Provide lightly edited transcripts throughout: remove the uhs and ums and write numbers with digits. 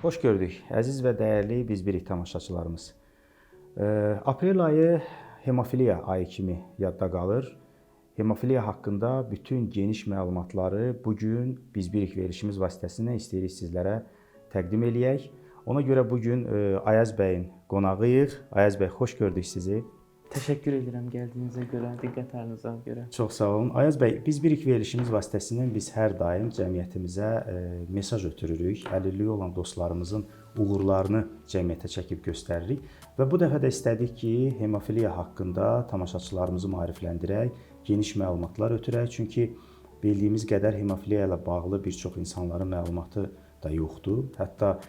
Xoş gördük, əziz və dəyərli Biz Birik tamaşaçılarımız. Aprel ayı hemofiliya ayı kimi yadda qalır. Hemofiliya haqqında bütün geniş məlumatları bugün Biz Birik verilişimiz vasitəsilə istəyirik sizlərə təqdim eləyək. Ona görə bugün Ayaz bəyin qonağıyıq. Ayaz bəy, xoş gördük sizi. Təşəkkür edirəm gəldiyinizə görə, diqqətlərinizə görə. Çox sağ olun. Ayaz bəy, Biz Birik verilişimiz vasitəsilə biz hər daim cəmiyyətimizə mesaj ötürürük. Əlilliyi olan dostlarımızın uğurlarını cəmiyyətə çəkib göstəririk və bu dəfə də istədik ki, hemofiliya haqqında tamaşaçılarımızı maarifləndirək, geniş məlumatlar ötürək. Çünki bildiyimiz qədər hemofiliya ilə bağlı bir çox insanların məlumatı da yoxdur. Hətta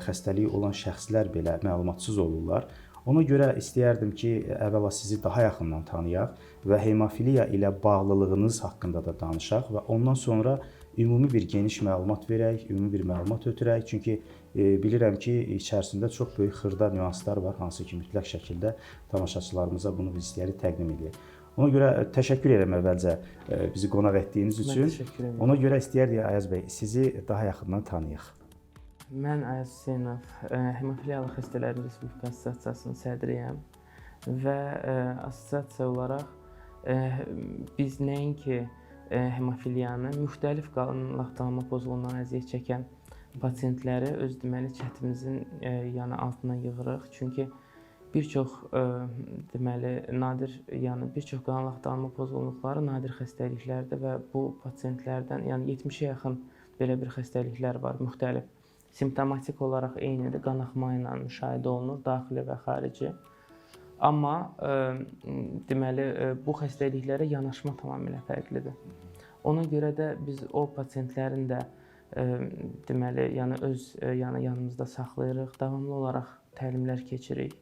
xəstəliyi olan şəxslər belə məlumatsız olurlar. Ona görə istəyərdim ki, əvvəla sizi daha yaxından tanıyaq və hemofiliya ilə bağlılığınız haqqında da danışaq və ondan sonra ümumi bir geniş məlumat verək, ümumi bir məlumat ötürək. Çünki bilirəm ki, içərisində çox böyük xırda nüanslar var, hansı ki, mütləq şəkildə tamaşaçılarımıza bunu biz istəyirik təqdim edək. Ona görə təşəkkür edirəm əvvəlcə bizi qonaq etdiyiniz üçün. Mən təşəkkür edirəm. Ona görə istəyərdik Ayaz bəy, sizi daha yaxından tanıyaq. Mən Ayaz Hüseynov, Hemofiliyalı Xəstələrin Respublika Assosiasiyasının sədriyəm və assosiasiya olaraq biz nəinki hemofiliyanı, müxtəlif laxtalanma pozğunluğundan əziyyət çəkən pasientləri öz deməli çətimizin altına yığırıq. Çünki bir çox deməli nadir, bir çox qan laxtalanma pozğunluqları nadir xəstəliklərdir və bu pasientlərdən 70-ə yaxın belə bir xəstəliklər var, müxtəlif. Simptomatik olaraq eynidir, qanaxma ilə müşahidə olunur, daxili və xarici. Amma deməli bu xəstəliklərə yanaşma tamamilə fərqlidir. Ona görə də biz o pasientlərin də deməli öz yanımızda saxlayırıq, davamlı olaraq təlimlər keçirik.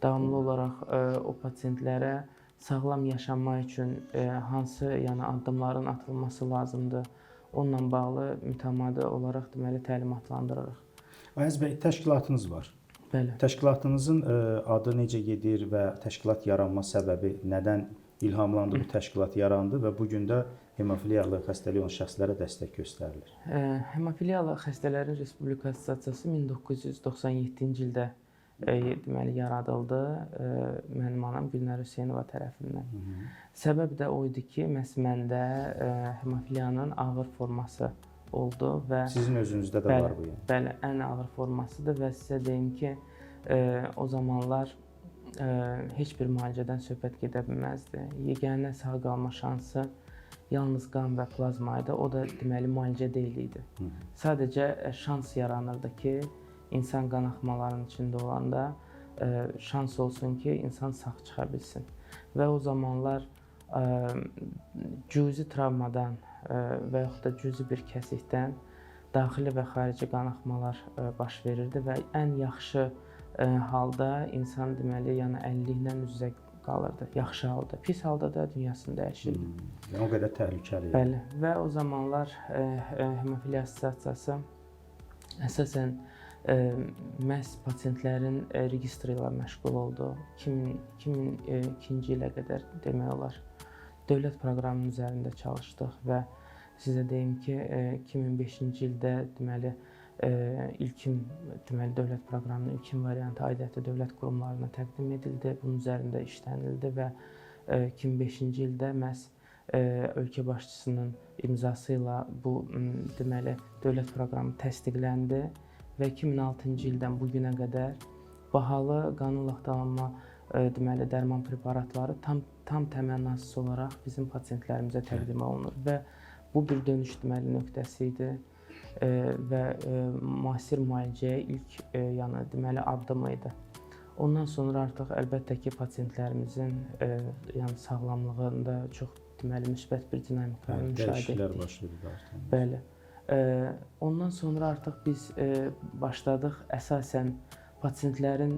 Davamlı olaraq o pasientlərə sağlam yaşamaq üçün hansı addımların atılması lazımdır. Onunla bağlı mütəmadi olaraq deməli təlimatlandırırıq. Ayaz bəy, təşkilatınız var. Bəli. Təşkilatınızın adı necə gedir və təşkilat yaranma səbəbi nədən ilhamlandı bu təşkilat yarandı və bu gün də hemofiliyalı xəstəliyi olan şəxslərə dəstək göstərilir? Hemofiliyalı Xəstələrin Respublika Assosiasiyası 1997-ci ildə deməli yaradıldı mənim anam Gülnar Hüseynova tərəfindən. Səbəb də o idi ki, məhz məndə hemofiliyanın ağır forması oldu və sizin özünüzdə də var bu yəni. Bəli, ən ağır formasıdır və sizə deyim ki, o zamanlar heç bir müalicədən söhbət gedə bilməzdi. Yeganə sağ qalma şansı yalnız qan və plazma idi. O da deməli müalicə deyil idi. Sadəcə şans yaranırdı ki, insan qanaxmaların içində olanda şans olsun ki, insan sağ çıxa bilsin. Və o zamanlar cüzi travmadan və yaxud da cüzi bir kəsikdən daxili və xarici qanaxmalar baş verirdi və ən yaxşı halda insan deməli əlilliklə üz-üzə qalırdı. Yaxşı halda, pis halda da dünyasını dəyişirdi. Yəni o qədər təhlükəli. Bəli. Və o zamanlar Hemofiliya Assosiasiyası əsasən məhz pasientlərin registri ilə məşğul oldu. 2002-ci ilə qədər demək olar dövlət proqramının üzərində çalışdıq və sizə deyim ki, 2005-ci ildə deməli ilkin dövlət proqramının ilkin variantı aidiyyatı dövlət qurumlarına təqdim edildi. Bunun üzərində işlənildi və 2005-ci ildə məhz ölkə başçısının imzası ilə bu deməli dövlət proqramı təsdiqləndi və 2006-cı ildən bu günə qədər bahalı qanun laxtalanma deməli dərman preparatları tam təmənnasız olaraq bizim pasientlərimizə təqdim olunur və bu bir dönüş deməli nöqtəsi idi və müasir müalicəyə ilk deməli addımı idi. Ondan sonra artıq əlbəttə ki, pasientlərimizin sağlamlığında çox deməli müsbət bir dinamikaları müşahidə etdik. Bəli. Ondan sonra artıq biz başladıq əsasən pasientlərin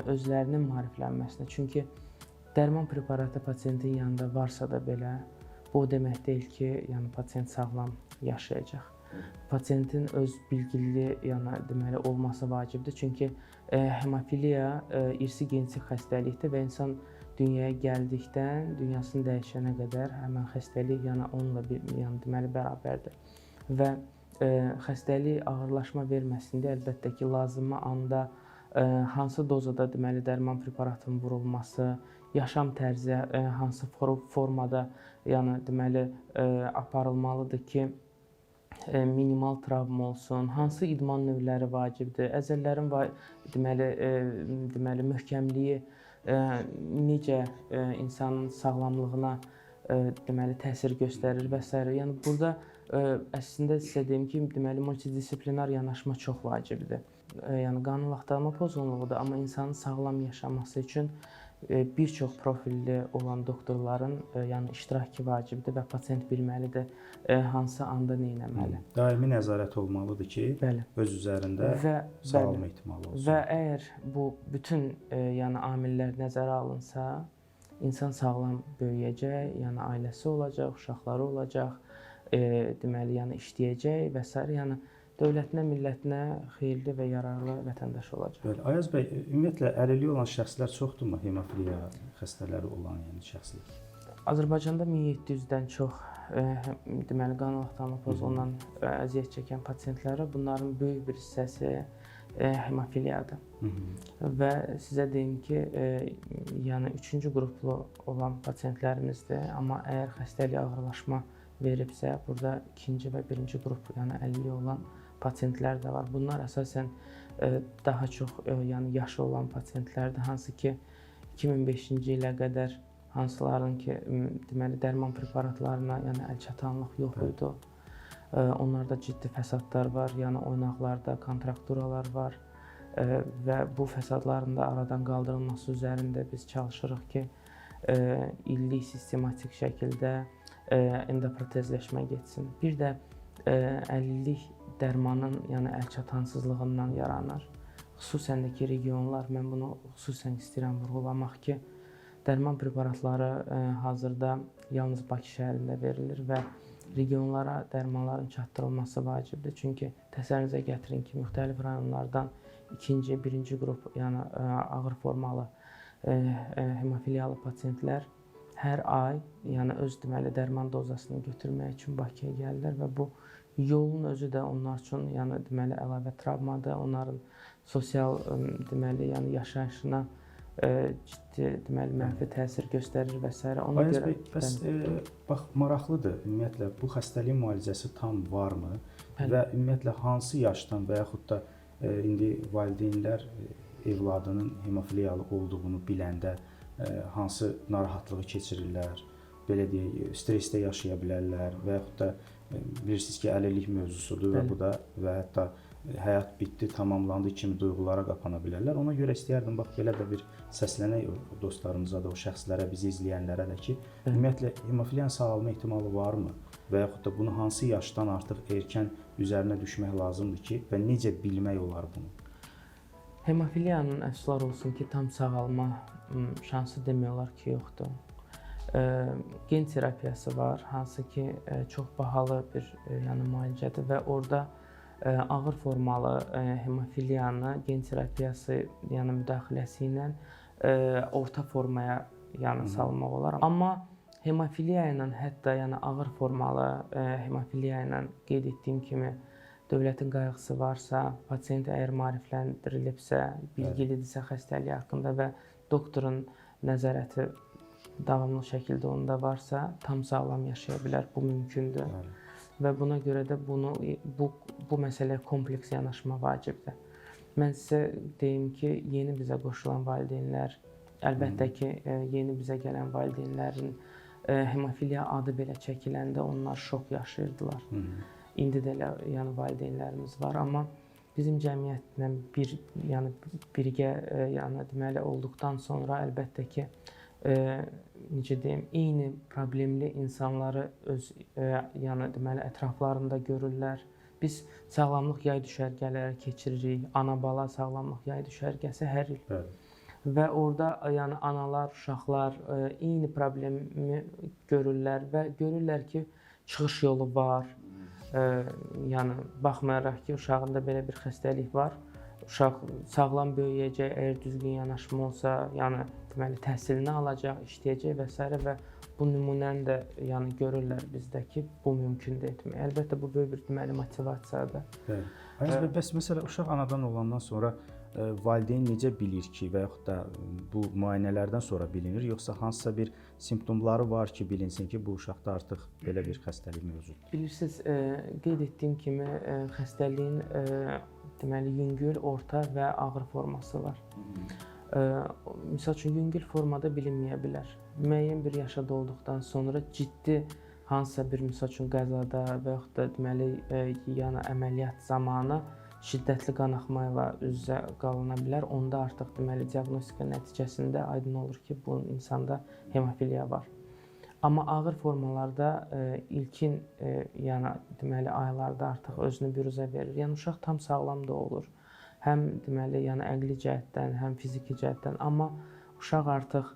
özlərinin maariflənməsinə. Çünki dərman preparatı pasientin yanında varsa da belə, bu o demək deyil ki, pasient sağlam yaşayacaq. Pasientin öz bilgili deməli olması vacibdir. Çünki hemofiliya irsi genetik xəstəlikdir və insan dünyaya gəldikdən dünyasını dəyişənə qədər həmin xəstəlik onunla deməli bərabərdir. Və xəstəlik ağırlaşma verməsin deyə əlbəttə ki, lazımi anda hansı dozada deməli dərman preparatının vurulması, yaşam tərzi hansı formada, yəni deməli aparılmalıdır ki, minimal travma olsun, hansı idman növləri vacibdir, əzələlərin deməli möhkəmliyi necə insanın sağlamlığına deməli təsir göstərir və s. Yəni burada əslində sizə deyim ki, deməli multidisiplinar yanaşma çox vacibdir. Yəni qanun laxtalanma pozğunluğudur, amma insanın sağlam yaşaması üçün bir çox profilli olan doktorların yəni iştirakı vacibdir və pasient bilməlidir hansı anda nə etməli. Daimi nəzarət olmalıdır ki, Bəli. öz üzərində sağalma ehtimalı olsun. Və əgər bu bütün yəni amillər nəzərə alınsa, insan sağlam böyüyəcək, yəni ailəsi olacaq, uşaqları olacaq, deməli yəni işləyəcək və s. yəni dövlətinə, millətinə xeyirli və yararlı vətəndaş olacaq. Bəli. Ayaz bəy, ümumiyyətlə əlilliyi olan şəxslər çoxdurmu hemofiliya xəstələri olan yəni şəxslər? Azərbaycanda 1700-dən çox deməli qanun laxtalanma pozğunluğundan əziyyət çəkən pasientlərə bunların böyük bir hissəsi hemofiliyadır. Və sizə deyim ki, yəni 3-cü qruplu olan pasientlərimizdir, amma əgər xəstəlik ağırlaşma veribsə, burada 2-ci və 1-ci qrup, yəni əlilliyi olan pasientlər də var. Bunlar əsasən daha çox yəni yaşı olan pasientlərdir, hansı ki 2005-ci ilə qədər hansıların ki deməli dərman preparatlarına yəni əlçatanlıq yox idi. Onlarda ciddi fəsadlar var, yəni oynaqlarda kontrakturalar var və bu fəsadların da aradan qaldırılması üzərində biz çalışırıq ki, illik sistematik şəkildə endoprotezləşmə getsin. Bir də əlillik dərmanın yəni əlçatansızlığından yaranır. Xüsusən də ki regionlar, mən bunu xüsusən istəyirəm vurğulamaq ki, dərman preparatları hazırda yalnız Bakı şəhərində verilir və regionlara dərmanların çatdırılması vacibdir. Çünki təsəvvürünüzə gətirin ki, müxtəlif rayonlardan 2-ci, 1-ci qrup, yəni ağır formalı hemofiliyalı pasientlər hər ay, yəni öz deməli dərman dozasını götürmək üçün Bakıya gəlirlər və bu yolun özü də onlar üçün yəni deməli əlavə travmadır. Onların sosial deməli yəni yaşayışına ciddi deməli mənfi təsir göstərir və s. Ona Ayaz görə bəy, bəs bax maraqlıdır. Ümumiyyətlə bu xəstəliyin müalicəsi tam varmı? Və ümumiyyətlə hansı yaşdan və yaxud da indi valideynlər evladının hemofiliyalı olduğunu biləndə hansı narahatlığı keçirirlər? Belə deyək, stressdə yaşaya bilərlər və yaxud da bilirsiniz ki, əlillik mövzusudur və bu da və hətta həyat bitdi, tamamlandı kimi duyğulara qapana bilərlər. Ona görə istəyərdim bax belə də bir səslənək dostlarımıza da, o şəxslərə, bizi izləyənlərə də ki, ümumiyyətlə hemofiliyanın sağalma ehtimalı varmı? Və yaxud da bunu hansı yaşdan artıq erkən üzərinə düşmək lazımdır ki, və necə bilmək olar bunu? Hemofiliyanın əfsuslar olsun ki, tam sağalma şansı demək olar ki, yoxdur. Gen terapiyası var, hansı ki, çox bahalı bir yəni müalicədir və orada ağır formalı hemofiliyanı gen terapiyası yəni müdaxiləsi ilə orta formaya yəni salmaq olar. Amma hemofiliya ilə hətta yəni ağır formalı hemofiliya ilə qeyd etdiyim kimi dövlətin qayğısı varsa, pasiyent əgər maarifləndirilibsə, bilgilidirsə xəstəliyi haqqında və doktorun nəzarəti davamlı şəkildə onda varsa, tam sağlam yaşaya bilər. Bu mümkündür. Və buna görə də bu məsələyə kompleks yanaşma vacibdir. Mən sizə deyim ki, yeni bizə qoşulan valideynlər, əlbəttə ki, yeni bizə gələn valideynlərin hemofiliya adı belə çəkiləndə onlar şok yaşayırdılar. İndi də elə yəni valideynlərimiz var, amma bizim cəmiyyətlə birgə yəni deməli olduqdan sonra əlbəttə ki, necə deyim, eyni problemli insanları öz yəni deməli ətraflarında görürlər. Biz sağlamlıq yay düşərgələri keçiririk. Ana-bala sağlamlıq yay düşərgəsi hər il. Və orada yəni analar, uşaqlar eyni problemi görürlər və görürlər ki, çıxış yolu var. Yəni baxmayaraq ki, uşağında belə bir xəstəlik var. Uşaq sağlam böyüyəcək, əgər düzgün yanaşma olsa, yəni deməli təhsilini alacaq, işləyəcək və s. və bu nümunəni də yəni görürlər bizdə ki, bu mümkündür etmək. Əlbəttə bu böyük bir deməli motivasiyadır. Bəli. Ayaz bəy, bəs məsələn uşaq anadan olandan sonra valideyn necə bilir ki, və yaxud da bu müayinələrdən sonra bilinir, yoxsa hansısa bir simptomları var ki, bilinsin ki, bu uşaqda artıq belə bir xəstəlik mövcuddur? Bilirsiniz, qeyd etdiyim kimi xəstəliyin deməli yüngül, orta və ağır forması var. Misal üçün yüngül formada bilinməyə bilər. Müəyyən bir yaşa dolduqdan sonra ciddi hansısa bir misal üçün qəzada və yaxud da deməli yəni əməliyyat zamanı şiddətli qanaxma ilə üz-üzə qalına bilər. Onda artıq deməli diaqnostika nəticəsində aydın olur ki, bu insanda hemofiliya var. Amma ağır formalarda ilkin yəni deməli aylarda artıq özünü büruzə verir. Yəni uşaq tam sağlam da olur. Həm deməli yəni əqli cəhətdən, həm fiziki cəhətdən, amma uşaq artıq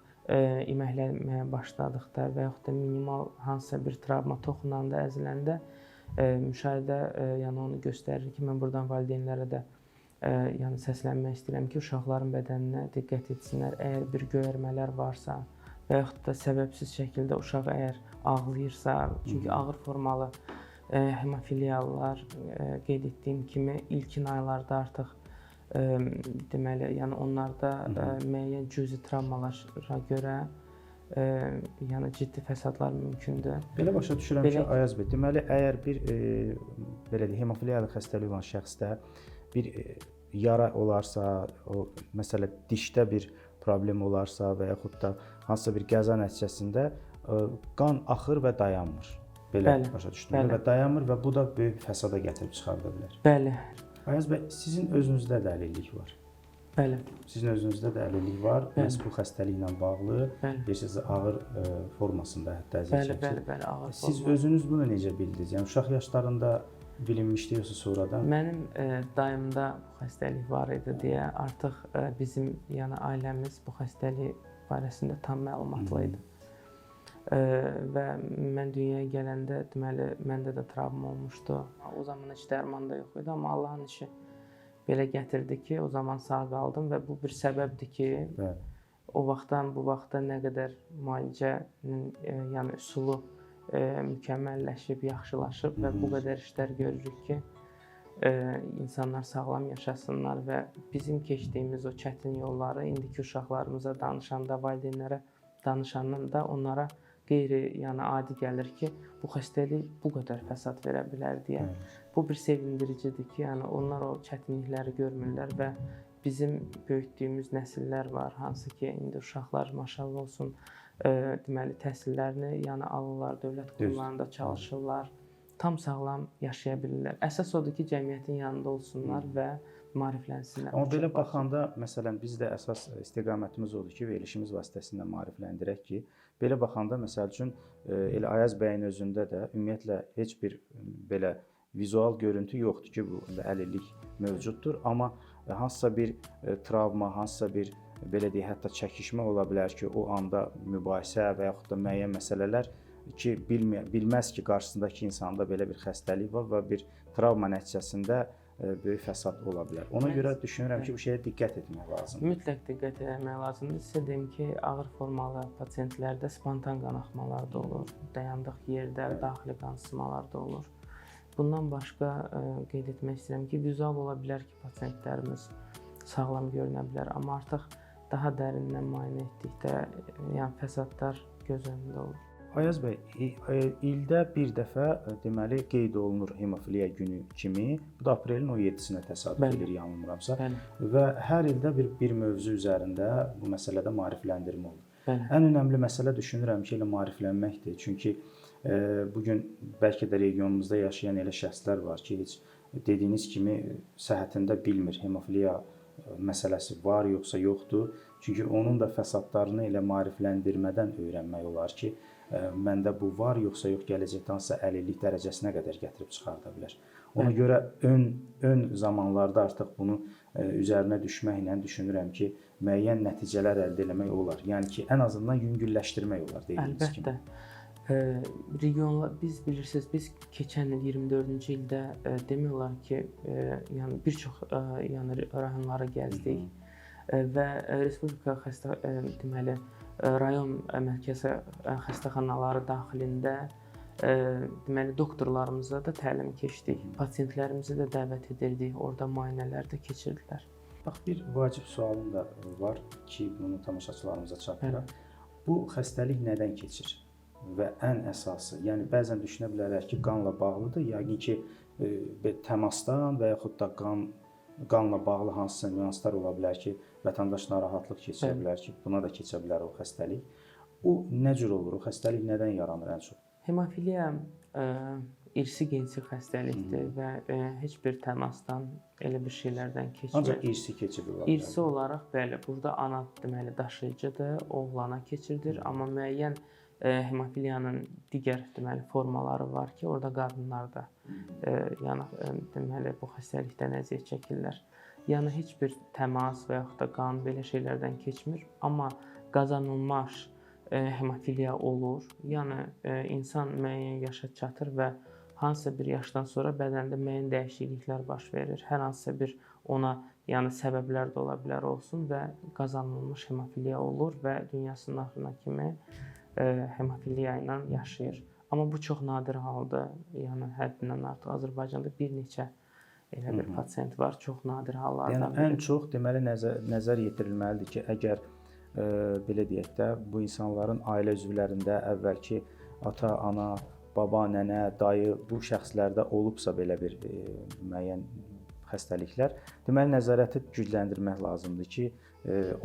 iməklənməyə başladıqda və yaxud da minimal hansısa bir travma toxunanda, əziləndə müşahidə yəni onu göstərir ki, mən buradan valideynlərə də yəni səslənmək istəyirəm ki, uşaqların bədəninə diqqət etsinlər. Əgər bir göyərmələr varsa və yaxud da səbəbsiz şəkildə uşaq əgər ağlayırsa, çünki ağır formalı hemofiliyalılar qeyd etdiyim kimi ilkin aylarda artıq deməli, yəni onlarda müəyyən cüzi travmalara görə yəni ciddi fəsadlar mümkündür. Belə başa düşürəm ki, Ayaz bəy, deməli əgər bir belə deyək, hemofiliyalı xəstəliyi olan şəxsdə bir yara olarsa, o məsələn dişdə bir problem olarsa və yaxud da hansısa bir qəza nəticəsində qan axır və dayanmır. Belə başa düşdüm. Və dayanmır və bu da böyük fəsada gətirib çıxarda bilər. Bəli. Ayaz bəy, sizin özünüzdə də əlillik var. Bəli. Sizin özünüzdə də əlillik var. Məhz bu xəstəliklə bağlı, bilirsiniz, ağır formasında hətta əziyyət çəkir. Bəli, ağır forma. Siz özünüz bunu necə bildiniz? Yəni uşaq yaşlarında bilinmişdi yoxsa sonradan? Mənim dayımda bu xəstəlik var idi deyə artıq bizim yəni ailəmiz bu xəstəlik barəsində tam məlumatlı idi. Və mən dünyaya gələndə deməli məndə də travma olmuşdu. O zaman heç dərman da yox idi, amma Allahın işi belə gətirdi ki, o zaman sağ qaldım və bu bir səbəbdir ki, o vaxtdan bu vaxta nə qədər müalicənin yəni üsulu mükəmməlləşib, yaxşılaşıb və bu qədər işlər görürük ki, insanlar sağlam yaşasınlar və bizim keçdiyimiz o çətin yolları indiki uşaqlarımıza danışanda, valideynlərə danışanda onlara qeyri, yəni adi gəlir ki, bu xəstəlik bu qədər fəsad verə bilər deyə. Bu bir sevindiricidir ki, yəni onlar o çətinlikləri görmürlər və bizim böyütdüyümüz nəsillər var, hansı ki, indi uşaqlar maşallah olsun, deməli təhsillərini yəni alırlar, dövlət qurumlarında çalışırlar, tam sağlam yaşaya bilirlər. Əsas odur ki, cəmiyyətin yanında olsunlar və maariflənsinlər. Amma belə baxanda, məsələn, biz də əsas istiqamətimiz odur ki, verilişimiz vasitəsilə maarifləndirək ki, belə baxanda, məsəl üçün, elə Ayaz bəyin özündə də ümumiyyətlə heç bir belə vizual görüntü yoxdur ki, bu əlillik mövcuddur. Amma hansısa bir travma, hansısa bir belə deyək, hətta çəkişmə ola bilər ki, o anda mübahisə və yaxud da müəyyən məsələlər ki, bilməz ki, qarşısındakı insanda belə bir xəstəlik var və bir travma nəticəsində böyük fəsad ola bilər. Ona görə düşünürəm ki, bu şeyə diqqət etmək lazımdır. Mütləq diqqət etmək lazımdır. Sizə deyim ki, ağır formalı pasientlərdə spontan qanaxmalar da olur, dayandıq yerdə daxili qan sızmalar da olur. Bundan başqa qeyd etmək istəyirəm ki, vizual ola bilər ki, pasientlərimiz sağlam görünə bilər, amma artıq daha dərindən müayinə etdikdə yəni fəsadlar göz önündə olur. Ayaz bəy, ildə bir dəfə deməli qeyd olunur hemofiliya günü kimi. Bu da aprelin 17-sinə təsadüf edir, yanılmıramsa. Və hər ildə bir mövzu üzərində bu məsələdə maarifləndirmə olur. Ən önəmli məsələ düşünürəm ki, elə maariflənməkdir. Çünki bu gün bəlkə də regionumuzda yaşayan elə şəxslər var ki, heç dediyiniz kimi səhhətində bilmir hemofiliya məsələsi var yoxsa yoxdur. Çünki onun da fəsadlarını elə maarifləndirmədən öyrənmək olar ki, məndə bu var yoxsa yox, gələcəkdə hansısa əlillik dərəcəsinə qədər gətirib çıxarda bilər. Ona görə ön zamanlarda artıq bunu üzərinə düşməklə düşünürəm ki, müəyyən nəticələr əldə etmək olar. Yəni ki, ən azından yüngülləşdirmək olar dediyiniz kimi. Əlbəttə. Regionlar, biz bilirsiniz, biz keçən il 24-cü ildə demək olar ki, yəni bir çox yəni rayonlara gəzdik və Respublika deməli rayon mərkəzi xəstəxanaları daxilində deməli doktorlarımıza da təlim keçdik. Pasientlərimizi də dəvət edirdik, orada müayinələr də keçirdilər. Bax, bir vacib sualım da var ki, bunu tamaşaçılarımıza çatdıraq. Bu xəstəlik nədən keçir? Və ən əsası, yəni bəzən düşünə bilərlər ki, qanla bağlıdır, yəqin ki, təmasdan və yaxud da qanla bağlı hansısa nüanslar ola bilər ki, vətəndaş narahatlıq keçirə bilər ki, buna da keçə bilər o xəstəlik. O nə cür olur? O xəstəlik nədən yaranır ən çox? Hemofiliya irsi gensi xəstəlikdir və heç bir təmasdan, elə bir şeylərdən keçmir. Ancaq irsi keçir ola bilər. İrsi olaraq bəli, burada ana deməli daşıyıcıdır, oğlana keçirilir, amma müəyyən hemofiliyanın digər deməli formaları var ki, orada qadınlar da yəni deməli bu xəstəlikdən əziyyət çəkirlər. Yəni heç bir təmas və yaxud da qan belə şeylərdən keçmir, amma qazanılmış hemofiliya olur. Yəni insan müəyyən yaşa çatır və hansısa bir yaşdan sonra bədəndə müəyyən dəyişikliklər baş verir. Hər hansısa bir ona yəni səbəblər də ola bilər olsun və qazanılmış hemofiliya olur və dünyasının axırına kimi hemofiliya ilə yaşayır. Amma bu çox nadir haldır. Yəni həddindən artıq Azərbaycanda bir neçə elə bir pasient var, çox nadir hallardan biri. Yəni ən çox deməli nəzər yetirilməlidir ki, əgər belə deyək də, bu insanların ailə üzvlərində əvvəlki ata, ana, baba, nənə, dayı bu şəxslərdə olubsa belə bir müəyyən xəstəliklər, deməli nəzarəti gücləndirmək lazımdır ki,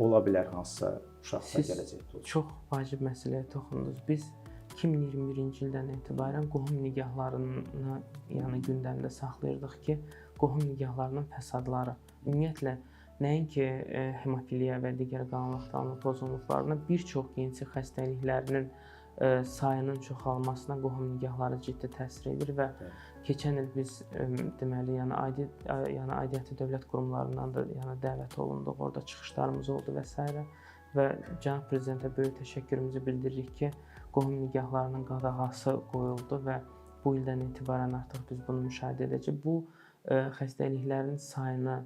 ola bilər hansısa uşaqda gələcəkdə olur. Çox vacib məsələyə toxundunuz. Biz 2021-ci ildən etibarən qohum nigahlarını yəni gündəmdə saxlayırdıq ki, qohum nigahlarının fəsadları ümumiyyətlə nəinki hemofiliya və digər qan vaxtalanma pozğunluqlarına bir çox gensi xəstəliklərinin sayının çoxalmasına qohum nigahları ciddi təsir edir və keçən il biz deməli yəni aidiyyatı dövlət qurumlarından da yəni dəvət olunduq, orada çıxışlarımız oldu və s. və cənab prezidentə böyük təşəkkürümüzü bildiririk ki, qohum nigahlarının qadağası qoyuldu və bu ildən etibarən artıq biz bunu müşahidə edəcəyik. Bu xəstəliklərin sayını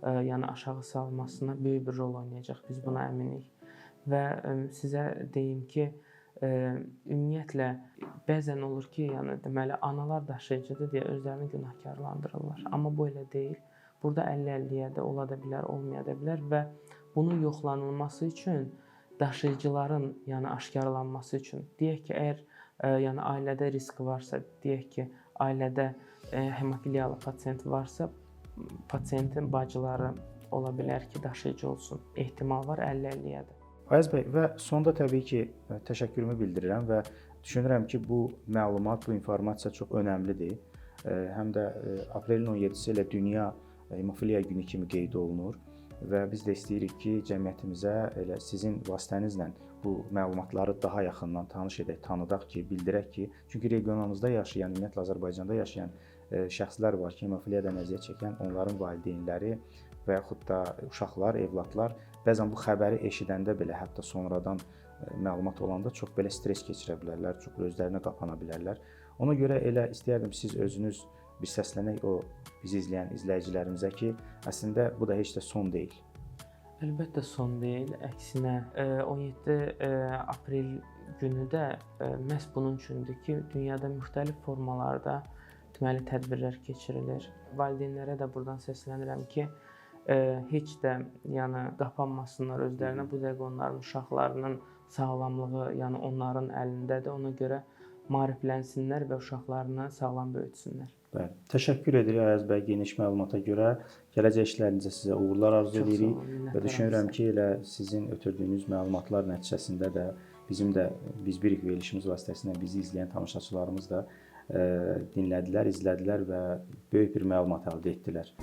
yəni aşağı salmasına böyük bir rol oynayacaq. Biz buna əminik. Və sizə deyim ki, ümumiyyətlə bəzən olur ki, yəni deməli analar daşıyıcıdır deyə özlərini günahkarlandırırlar. Amma bu elə deyil. Burada 50-50-yə də ola da bilər, olmaya da bilər və bunun yoxlanılması üçün daşıyıcıların yəni aşkarlanması üçün deyək ki, əgər yəni ailədə risk varsa, deyək ki, ailədə hemofiliyalı pasient varsa, pasientin bacıları ola bilər ki, daşıyıcı olsun. Ehtimal var 50-50-yədir. Ayaz bəy, və sonda təbii ki, təşəkkürümü bildirirəm və düşünürəm ki, bu məlumat, bu informasiya çox önəmlidir. Həm də aprelin 17-si ilə Dünya Hemofiliya Günü kimi qeyd olunur və biz də istəyirik ki, cəmiyyətimizə elə sizin vasitənizlə bu məlumatları daha yaxından tanış edək, tanıdaq ki, bildirək ki, çünki regionumuzda yaşayan, ümumiyyətlə Azərbaycanda yaşayan şəxslər var ki, hemofiliyadan əziyyət çəkən, onların valideynləri və yaxud da uşaqlar, evladlar bəzən bu xəbəri eşidəndə belə, hətta sonradan məlumat olanda çox belə stres keçirə bilərlər, çox özlərinə qapana bilərlər. Ona görə elə istəyərdim siz özünüz bir səslənək o bizi izləyən izləyicilərimizə ki, əslində bu da heç də son deyil. Əlbəttə son deyil. Əksinə 17 aprel günü də məhz bunun üçündür ki, dünyada müxtəlif formalarda deməli tədbirlər keçirilir. Valideynlərə də buradan səslənirəm ki, heç də yəni qapanmasınlar özlərinə. Bu dəqiqə onların uşaqlarının sağlamlığı, yəni onların əlindədir. Ona görə maariflənsinlər və uşaqlarını sağlam böyütsünlər. Bəli. Təşəkkür edirik Ayaz bəy geniş məlumata görə. Gələcək işlərinizə sizə uğurlar arzu edirik və düşünürəm ki, elə sizin ötürdüyünüz məlumatlar nəticəsində də biz birik verilişimiz vasitəsilə bizi izləyən tamaşaçılarımız da dinlədilər, izlədilər və böyük bir məlumat əldə etdilər.